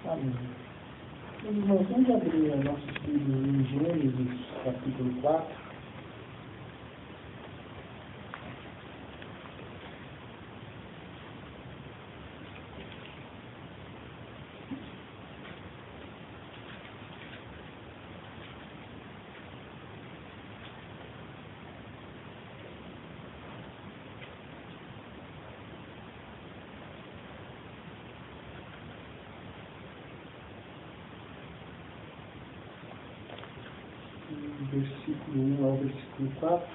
Amém. Irmãos, vamos abrir a nossa Bíblia em Gênesis, capítulo 4. Versículo 1 ao versículo 4.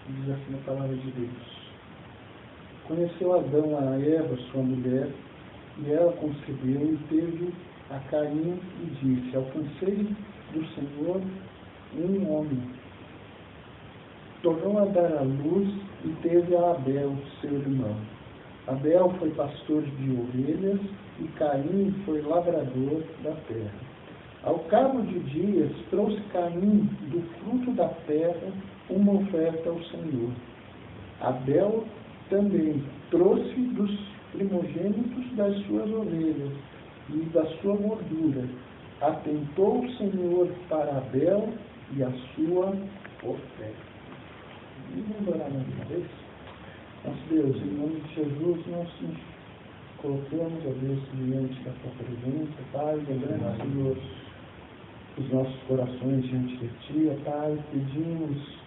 Diz assim a palavra de Deus. Conheceu Adão a Eva, sua mulher, e ela concebeu e teve a Caim e disse: alcancei do Senhor um homem. Tornou a dar à luz e teve a Abel, seu irmão. Abel foi pastor de ovelhas e Caim foi lavrador da terra. Ao cabo de dias, trouxe Caim do fruto da terra uma oferta ao Senhor. Abel também trouxe dos primogênitos das suas ovelhas e da sua gordura. Atentou o Senhor para Abel e a sua oferta. E vamos orar mais uma vez? Nosso Deus, em nome de Jesus, nós nos colocamos, ó Deus, diante da tua presença, Pai, lembrando, Senhor, os nossos corações diante de ti, ó Pai, pedimos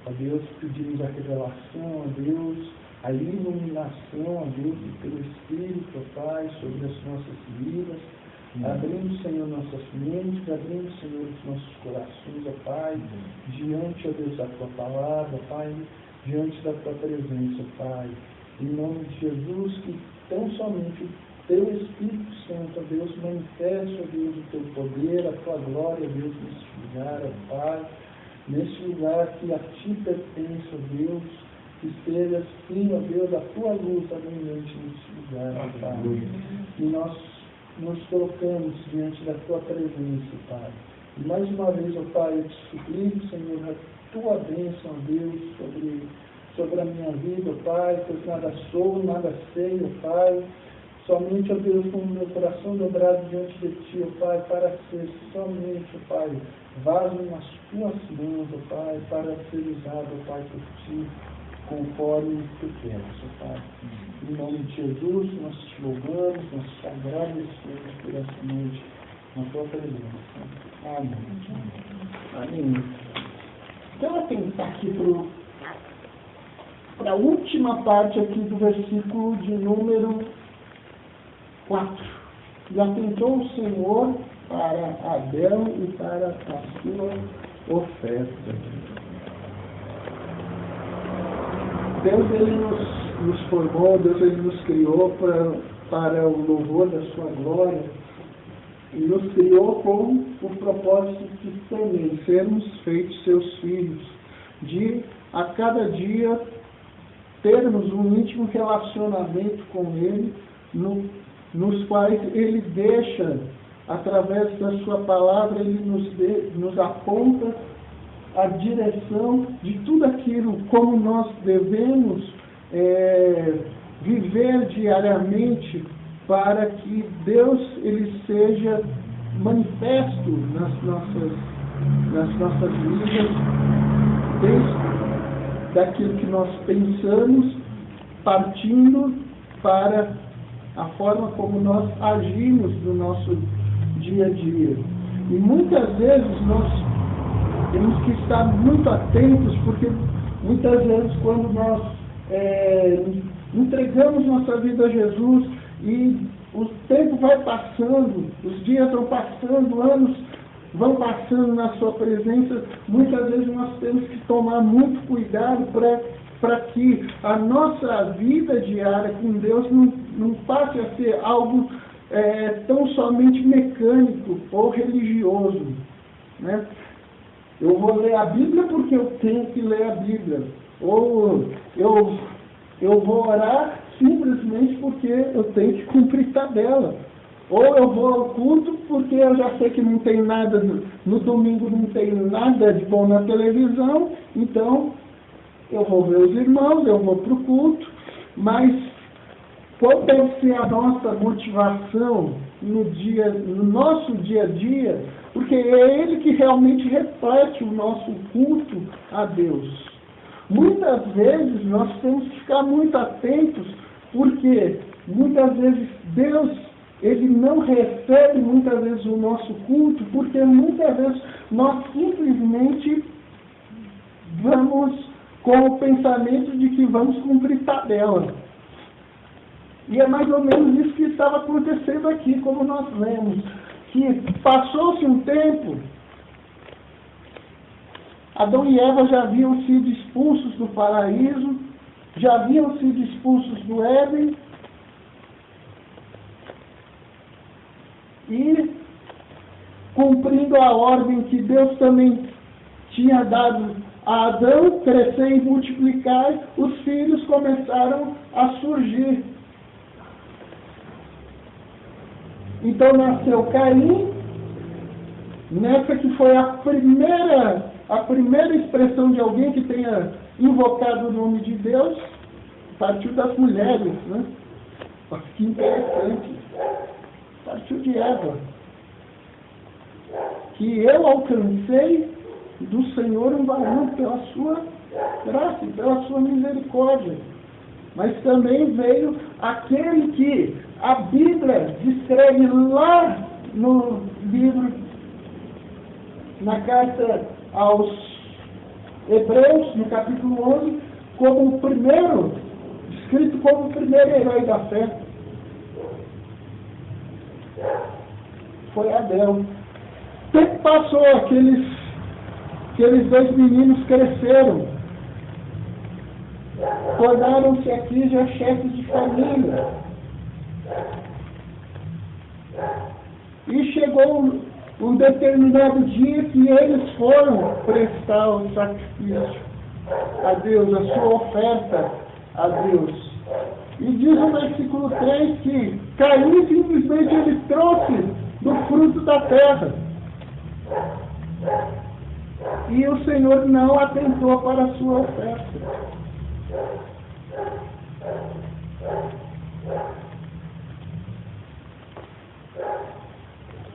ó Deus, pedimos a revelação, ó Deus, a iluminação, ó Deus, do teu Espírito, ó Pai, sobre as nossas vidas, abrindo, Senhor, nossas mentes, abrindo, Senhor, os nossos corações, ó Pai, diante, ó Deus, da tua palavra, ó Pai, diante da tua presença, Pai. Em nome de Jesus, que tão somente o teu Espírito Santo, ó Deus, manifeste, ó Deus, o teu poder, a tua glória, ó Deus, nesse lugar, ó Pai, nesse lugar que a ti pertence, ó Deus, que esteja, sim, ó Deus, a tua luz abundante nesse lugar, ó Pai. E nós nos colocamos diante da tua presença, Pai. E mais uma vez, ó Pai, eu te suplico, Senhor, a tua bênção, ó Deus, sobre a minha vida, ó Pai, pois nada sou, nada sei, ó Pai. Somente, ó Deus, com o meu coração dobrado diante de ti, ó Pai, para ser somente, ó Pai, vaso nas tuas mãos, ó Pai, para ser usado, ó Pai, por ti, conforme tu queres, ó Pai. Em nome de Jesus, nós te louvamos, nós te agradecemos por essa noite, na tua presença. Amém. Amém. Então, atentar aqui para a última parte aqui do versículo de número 4. E atentou o Senhor para Abel e para a sua oferta. Deus, ele nos formou, Deus, ele nos criou para o louvor da sua glória e nos criou com o propósito de também sermos feitos seus filhos, de a cada dia termos um íntimo relacionamento com ele, nos quais ele deixa, através da sua palavra, ele nos aponta a direção de tudo aquilo como nós devemos viver diariamente para que Deus ele seja manifesto nas nossas vidas, desde daquilo que nós pensamos, partindo para a forma como nós agimos no nosso dia a dia. E muitas vezes nós temos que estar muito atentos, porque muitas vezes quando nós entregamos nossa vida a Jesus e o tempo vai passando, os dias vão passando, anos vão passando na sua presença, muitas vezes nós temos que tomar muito cuidado para que a nossa vida diária com Deus não passe a ser algo tão somente mecânico ou religioso, né? Eu vou ler a Bíblia porque eu tenho que ler a Bíblia. Ou eu vou orar simplesmente porque eu tenho que cumprir tabela. Ou eu vou ao culto porque eu já sei que não tem nada, no domingo não tem nada de bom na televisão, então eu vou ver os irmãos, eu vou para o culto, mas qual deve ser a nossa motivação no nosso dia a dia? Porque é ele que realmente reflete o nosso culto a Deus. Muitas vezes nós temos que ficar muito atentos, porque muitas vezes Deus, ele não recebe muitas vezes o nosso culto, porque muitas vezes nós simplesmente vamos com o pensamento de que vamos cumprir tabela. E é mais ou menos isso que estava acontecendo aqui, como nós lemos, que passou-se um tempo, Adão e Eva já haviam sido expulsos do paraíso, já haviam sido expulsos do Éden, e cumprindo a ordem que Deus também tinha dado a Adão, crescer e multiplicar, os filhos começaram a surgir. Então nasceu Caim, nessa que foi a primeira expressão de alguém que tenha invocado o nome de Deus, partiu das mulheres, né? Que interessante. Partiu de Eva. Que eu alcancei do Senhor um varão pela sua graça e pela sua misericórdia. Mas também veio aquele que a Bíblia descreve lá no livro, na carta aos Hebreus, no capítulo 11, como o primeiro, escrito como o primeiro herói da fé. Foi Abel. O tempo passou, aqueles dois meninos cresceram, tornaram-se aqui já chefes de família. E chegou um determinado dia que eles foram prestar o sacrifício a Deus, a sua oferta a Deus. E diz no versículo 3 que Caim simplesmente ele trouxe do fruto da terra. E o Senhor não atentou para a sua oferta.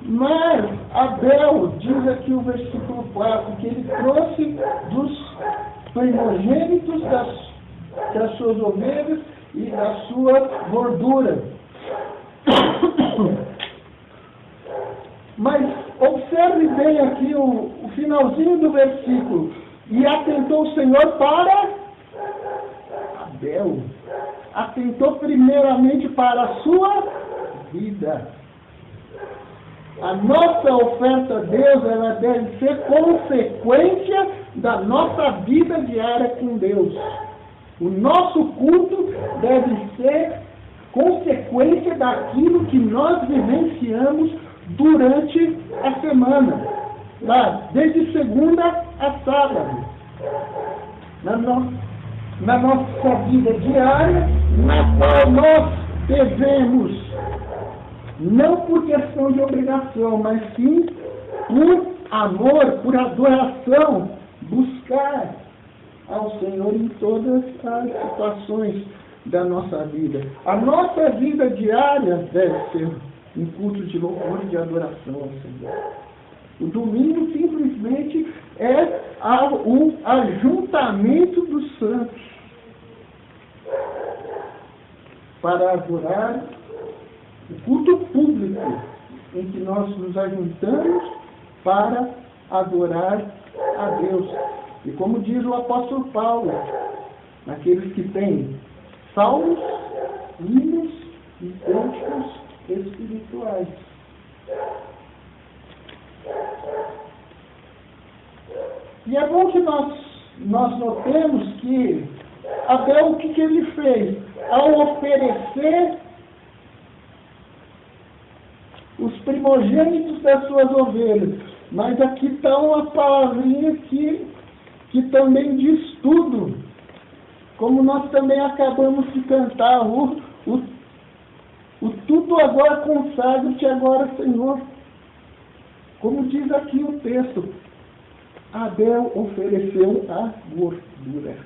Mas Abel, diz aqui o versículo 4, que ele trouxe dos primogênitos das suas ovelhas e da sua gordura. Mas observe bem aqui o finalzinho do versículo. E atentou o Senhor para Abel. Atentou primeiramente para a sua vida. A nossa oferta a Deus, ela deve ser consequência da nossa vida diária com Deus. O nosso culto deve ser consequência daquilo que nós vivenciamos durante a semana, desde segunda a sábado. Na nossa vida diária, na qual nós devemos, não por questão de obrigação, mas sim por amor, por adoração, buscar ao Senhor em todas as situações da nossa vida. A nossa vida diária deve ser um culto de louvor e de adoração ao Senhor. O domingo simplesmente é o ajuntamento dos santos para adorar, o culto público em que nós nos ajuntamos para adorar a Deus. E como diz o apóstolo Paulo, aqueles que têm salmos, hinos e cânticos espirituais. E é bom que nós notemos que Abel, o que ele fez? Ao oferecer os primogênitos das suas ovelhas. Mas aqui está uma palavrinha que também diz tudo. Como nós também acabamos de cantar, O tudo agora consagro-te agora, Senhor. Como diz aqui o texto, Abel ofereceu a gordura.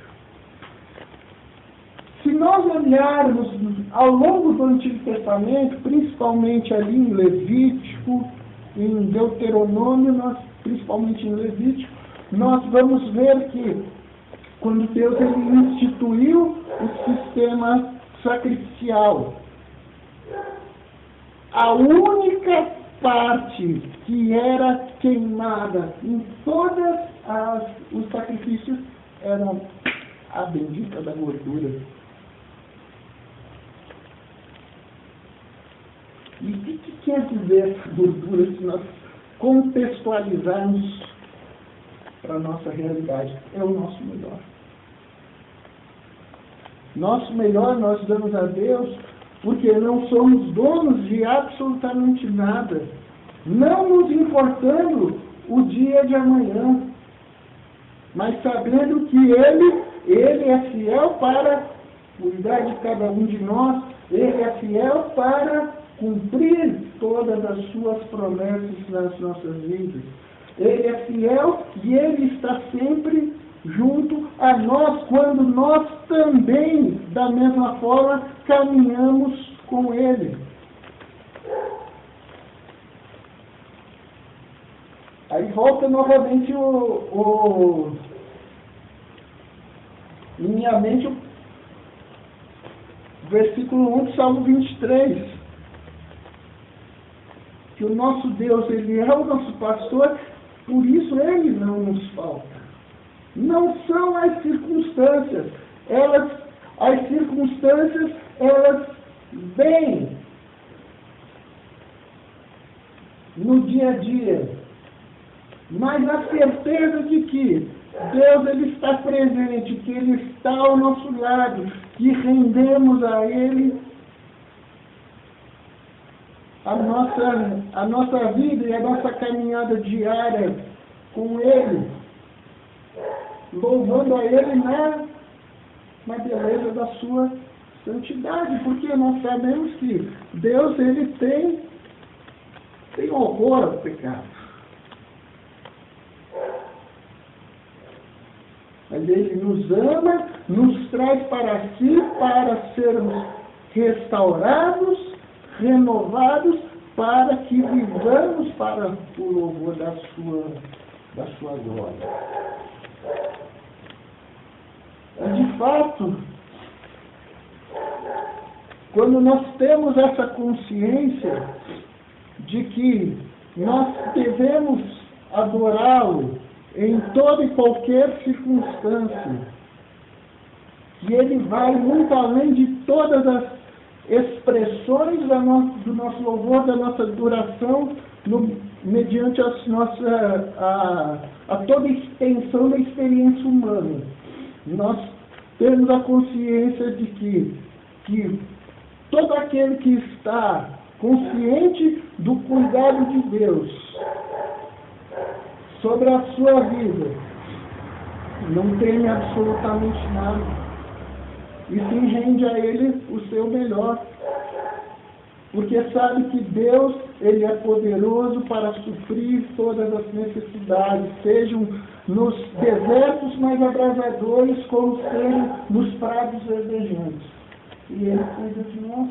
Se nós olharmos ao longo do Antigo Testamento, principalmente ali em Levítico, em Deuteronômio, principalmente em Levítico, nós vamos ver que quando Deus ele instituiu o sistema sacrificial, a única parte que era queimada em todos os sacrifícios era a bendita da gordura. E o que quer dizer essa gordura se nós contextualizarmos para a nossa realidade? É o nosso melhor. Nosso melhor nós damos a Deus porque não somos donos de absolutamente nada, não nos importando o dia de amanhã, mas sabendo que Ele é fiel para cuidar de cada um de nós, Ele é fiel para cumprir todas as suas promessas nas nossas vidas. Ele é fiel e Ele está sempre junto a nós, quando nós também, da mesma forma, caminhamos com Ele. Aí volta novamente em minha mente o versículo 1 do Salmo 23. Que o nosso Deus, Ele é o nosso pastor, por isso Ele não nos falta. Não são as circunstâncias. As circunstâncias, elas vêm no dia a dia. Mas a certeza de que Deus ele está presente, que Ele está ao nosso lado, que rendemos a Ele a nossa vida e a nossa caminhada diária com Ele, louvando a Ele na beleza da sua santidade, porque nós sabemos que Deus ele tem horror ao pecado. Mas Ele nos ama, nos traz para si, para sermos restaurados, renovados, para que vivamos para o louvor da sua glória. E de fato, quando nós temos essa consciência de que nós devemos adorá-lo em toda e qualquer circunstância, que Ele vai muito além de todas as expressões do nosso louvor, da nossa adoração, mediante a toda extensão da experiência humana. Nós temos a consciência de que todo aquele que está consciente do cuidado de Deus sobre a sua vida não teme absolutamente nada e se rende a Ele o seu melhor, porque sabe que Deus Ele é poderoso para suprir todas as necessidades, sejam nos desertos mais abrasadores, como sejam nos prados verdejantes. E Ele cuida de nós.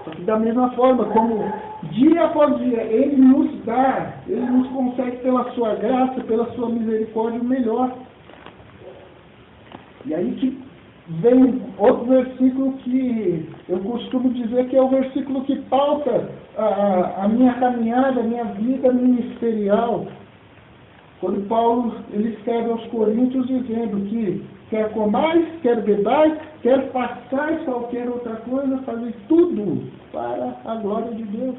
Só que da mesma forma, como dia após dia Ele nos dá, Ele nos concede pela sua graça, pela sua misericórdia o melhor. E aí que vem outro versículo que eu costumo dizer que é o versículo que pauta a minha caminhada, a minha vida ministerial. Quando Paulo ele escreve aos Coríntios dizendo que quer comais, quer bebais, quer façais qualquer outra coisa, fazer tudo para a glória de Deus.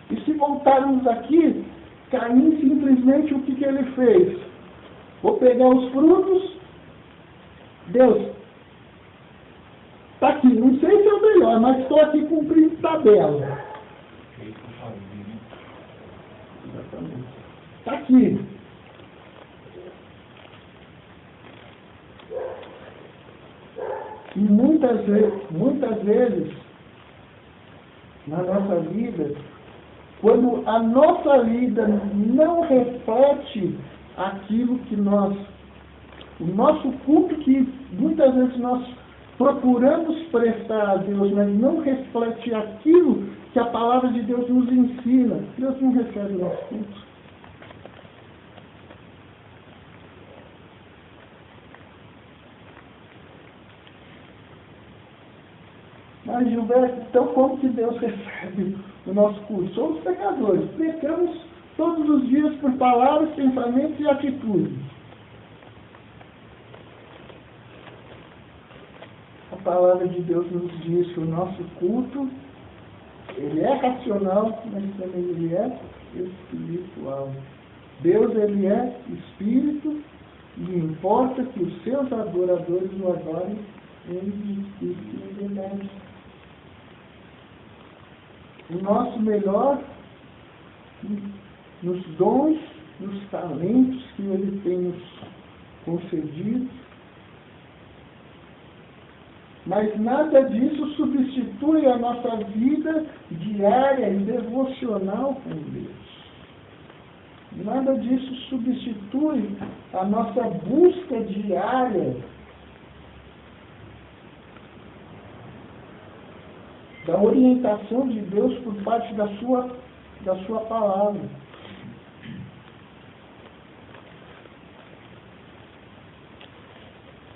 E se voltarmos aqui, Caim simplesmente o que ele fez? Vou pegar os frutos, Deus, está aqui, não sei se é o melhor, mas estou aqui cumprindo tabela. Exatamente. Está aqui. muitas vezes, na nossa vida, quando a nossa vida não reflete aquilo que o nosso culto que muitas vezes nós procuramos prestar a Deus, mas não reflete aquilo que a palavra de Deus nos ensina, Deus não recebe o nosso culto. Mas, Gilberto, então como que Deus recebe o nosso culto? Somos pecadores, pecamos todos os dias por palavras, pensamentos e atitudes. A palavra de Deus nos diz que o nosso culto, ele é racional, mas também ele é espiritual. Deus, ele é espírito e importa que os seus adoradores o adorem em espírito e em verdade. O nosso melhor nos dons, nos talentos que ele tem nos concedido, mas nada disso substitui a nossa vida diária e devocional com Deus. Nada disso substitui a nossa busca diária da orientação de Deus por parte da sua palavra.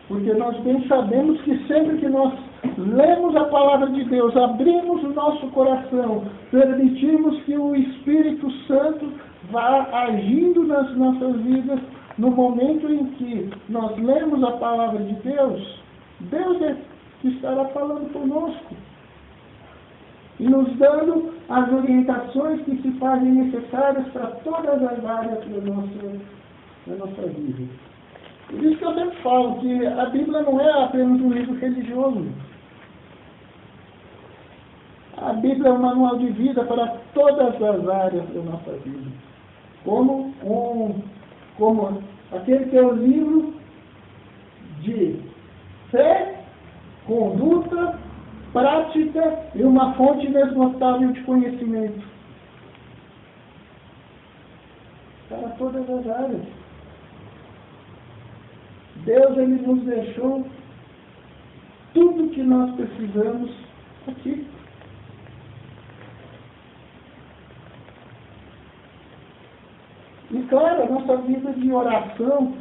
Porque nós bem sabemos que sempre que nós lemos a palavra de Deus, abrimos o nosso coração, permitimos que o Espírito Santo vá agindo nas nossas vidas, no momento em que nós lemos a palavra de Deus, Deus é que estará falando conosco e nos dando as orientações que se fazem necessárias para todas as áreas da nossa vida. Por isso que eu sempre falo que a Bíblia não é apenas um livro religioso. A Bíblia é um manual de vida para todas as áreas da nossa vida. Como aquele que é o livro de fé, conduta, prática e uma fonte inesgotável de conhecimento. Para todas as áreas. Deus, ele nos deixou tudo que nós precisamos aqui. E claro, a nossa vida de oração,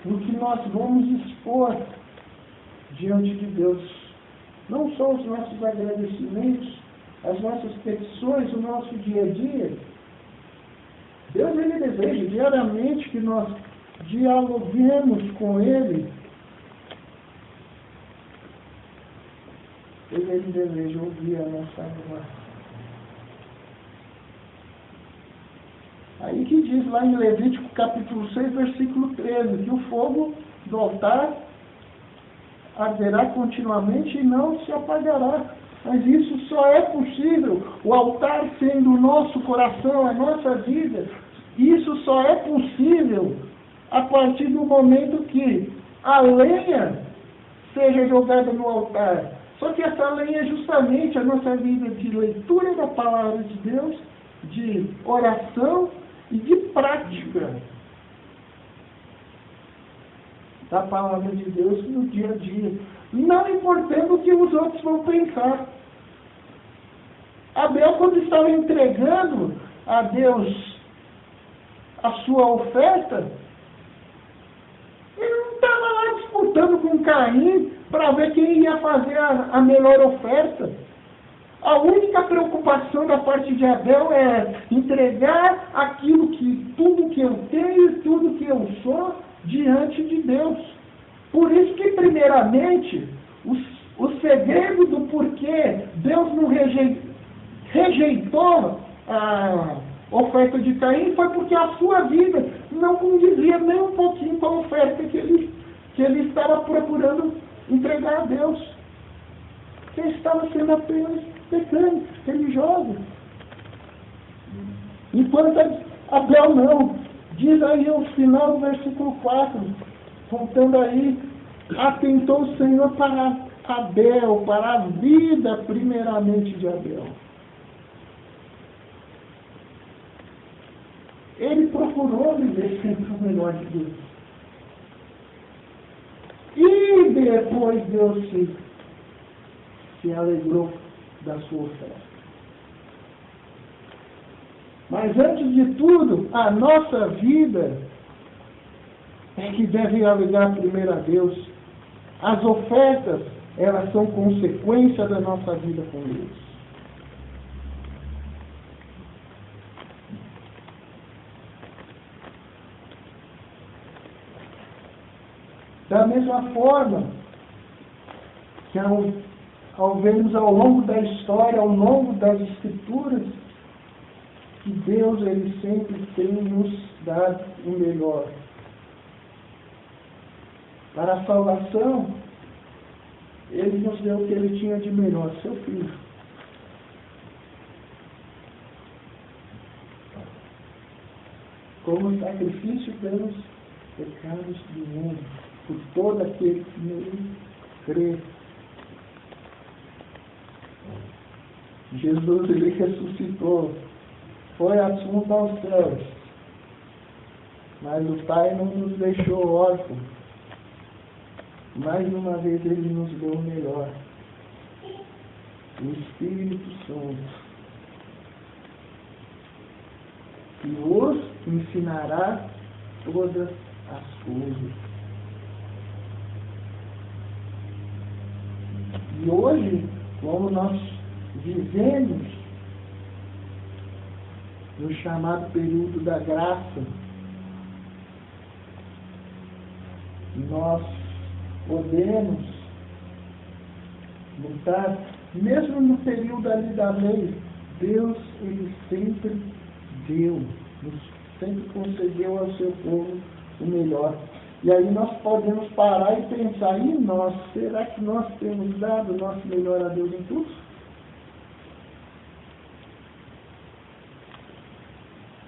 no que nós vamos expor diante de Deus, não só os nossos agradecimentos, as nossas petições, o nosso dia a dia. Deus, ele deseja diariamente que nós dialoguemos com Ele. Ele deseja ouvir a nossa voz. Aí que diz lá em Levítico capítulo 6, versículo 13, que o fogo do altar arderá continuamente e não se apagará. Mas isso só é possível, o altar sendo o nosso coração, a nossa vida, isso só é possível a partir do momento que a lenha seja jogada no altar. Só que essa lenha é justamente a nossa vida de leitura da palavra de Deus, de oração e de prática da palavra de Deus no dia a dia. Não importando o que os outros vão pensar. Abel, quando estava entregando a Deus a sua oferta, ele não estava lá disputando com Caim para ver quem ia fazer a melhor oferta. A única preocupação da parte de Abel é entregar tudo que eu tenho e tudo que eu sou diante de Deus. Por isso que, primeiramente, o segredo do porquê Deus não rejeitou a oferta de Caim foi porque a sua vida não condizia nem um pouquinho com a oferta que ele estava procurando entregar a Deus. Ele estava sendo apenas pecando, religioso. Enquanto Abel não. Diz aí o final do versículo 4. Voltando aí, atentou o Senhor para Abel, para a vida primeiramente de Abel. Ele procurou viver sempre o melhor de Deus. E depois Deus se alegrou da sua oferta. Mas antes de tudo, a nossa vida é que deve alegrar primeiro a Deus. As ofertas, elas são consequência da nossa vida com Deus. Da mesma forma que ao vermos ao longo da história, ao longo das Escrituras, que Deus ele sempre tem nos dado o melhor. Para a salvação, Ele nos deu o que Ele tinha de melhor, seu Filho. Como sacrifício pelos pecados do mundo, por todo aquele que nele crê. Jesus, Ele ressuscitou, foi assunto aos céus, mas o Pai não nos deixou órfãos. Mais uma vez Ele nos deu o melhor, o Espírito Santo, que vos ensinará todas as coisas. E hoje, como nós vivemos no chamado período da graça, nós podemos lutar, mesmo no período ali da lei, Deus, Ele sempre deu, sempre concedeu ao seu povo o melhor. E aí nós podemos parar e pensar, e nós, será que nós temos dado o nosso melhor a Deus em tudo?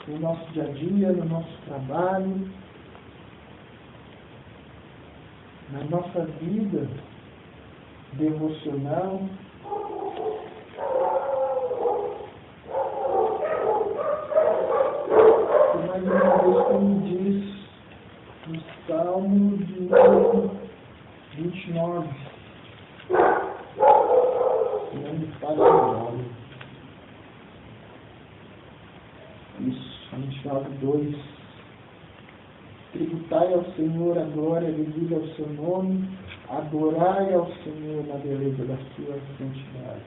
No nosso dia a dia, no nosso trabalho, na nossa vida devocional. E mais uma vez, como diz no Salmo de número 29, não me falha a memória. Isso, 29:2. Tributai ao Senhor a glória devida ao seu nome, adorai ao Senhor na beleza da sua santidade.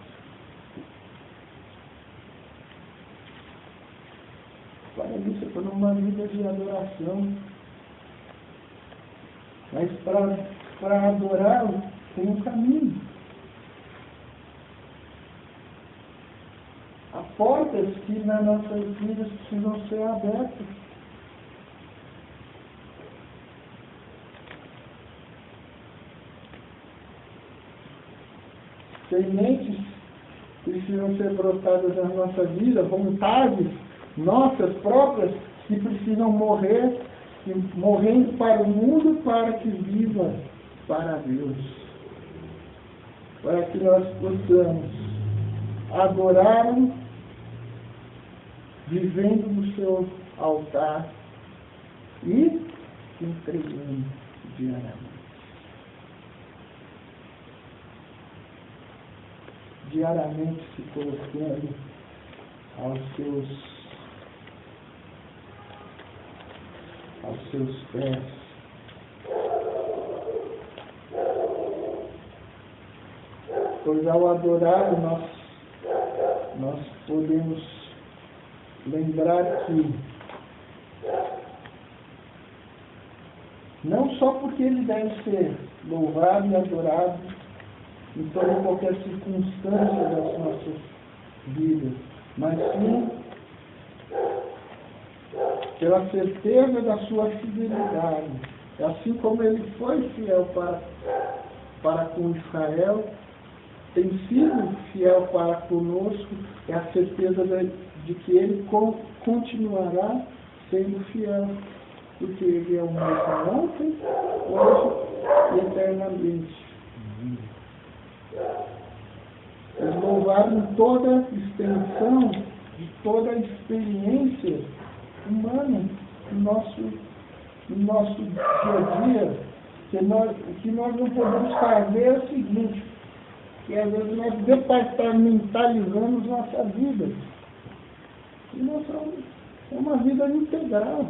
Para isso, eu estou numa vida de adoração. Mas para adorá-lo, tem um caminho. Há portas que nas nossas vidas precisam ser abertas. Sementes precisam ser brotadas na nossa vida, vontades nossas próprias que precisam morrer, morrendo para o mundo, para que viva para Deus. Para que nós possamos adorá-lo, vivendo no seu altar e entregando diariamente. Diariamente se colocando aos seus pés. Pois ao adorá-lo nós podemos lembrar que não só porque ele deve ser louvado e adorado em toda e qualquer circunstância das nossas vidas, mas sim pela certeza da sua fidelidade. Assim como ele foi fiel para com Israel, tem sido fiel para conosco, é a certeza de que ele continuará sendo fiel porque Ele é o mesmo ontem, hoje e eternamente. Eles louvaram toda a extensão de toda a experiência humana no nosso dia a dia. O que nós não podemos fazer é o seguinte, que às vezes nós departamentalizamos nossa vida. E nós somos uma vida integral.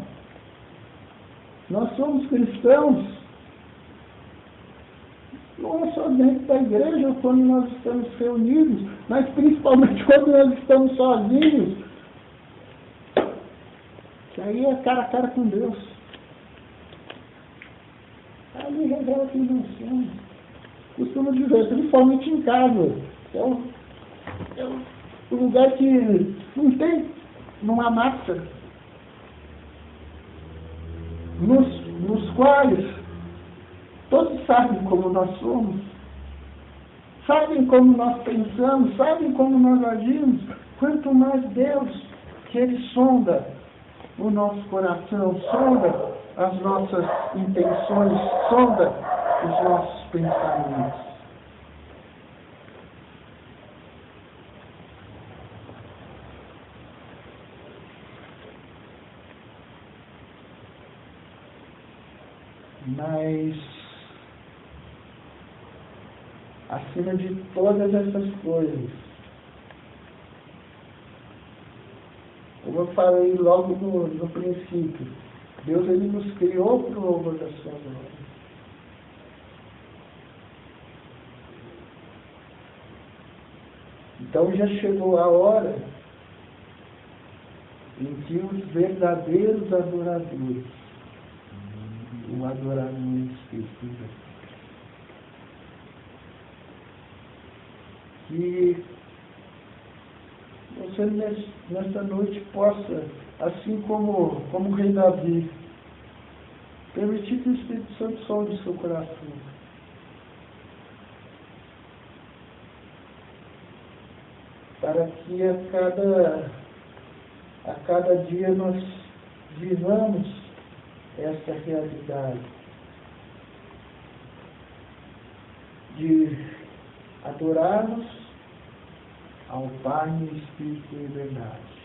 Nós somos cristãos. Não é só dentro da igreja quando nós estamos reunidos, mas principalmente quando nós estamos sozinhos. Que aí é cara a cara com Deus. Ali revela quem nós somos. Costumo dizer, principalmente em casa. É um lugar que não há massa. Nos quais todos sabem como nós somos, sabem como nós pensamos, sabem como nós agimos. Quanto mais Deus, que Ele sonda o nosso coração, sonda as nossas intenções, sonda os nossos pensamentos. Mas, acima de todas essas coisas, como eu falei logo no princípio, Deus Ele nos criou para o louvor da sua glória. Então já chegou a hora em que os verdadeiros adoradores o adorarão em espírito. Que você nesta noite possa, assim como o rei Davi, permitir que o Espírito Santo solde seu coração. Para que a cada dia nós vivamos essa realidade de adorarmos ao Pai no Espírito e verdade.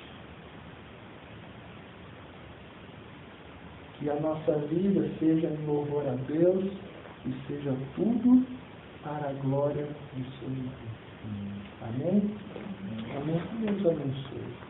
Que a nossa vida seja em louvor a Deus e seja tudo para a glória do seu nome. Amém? Amém. Que Deus abençoe.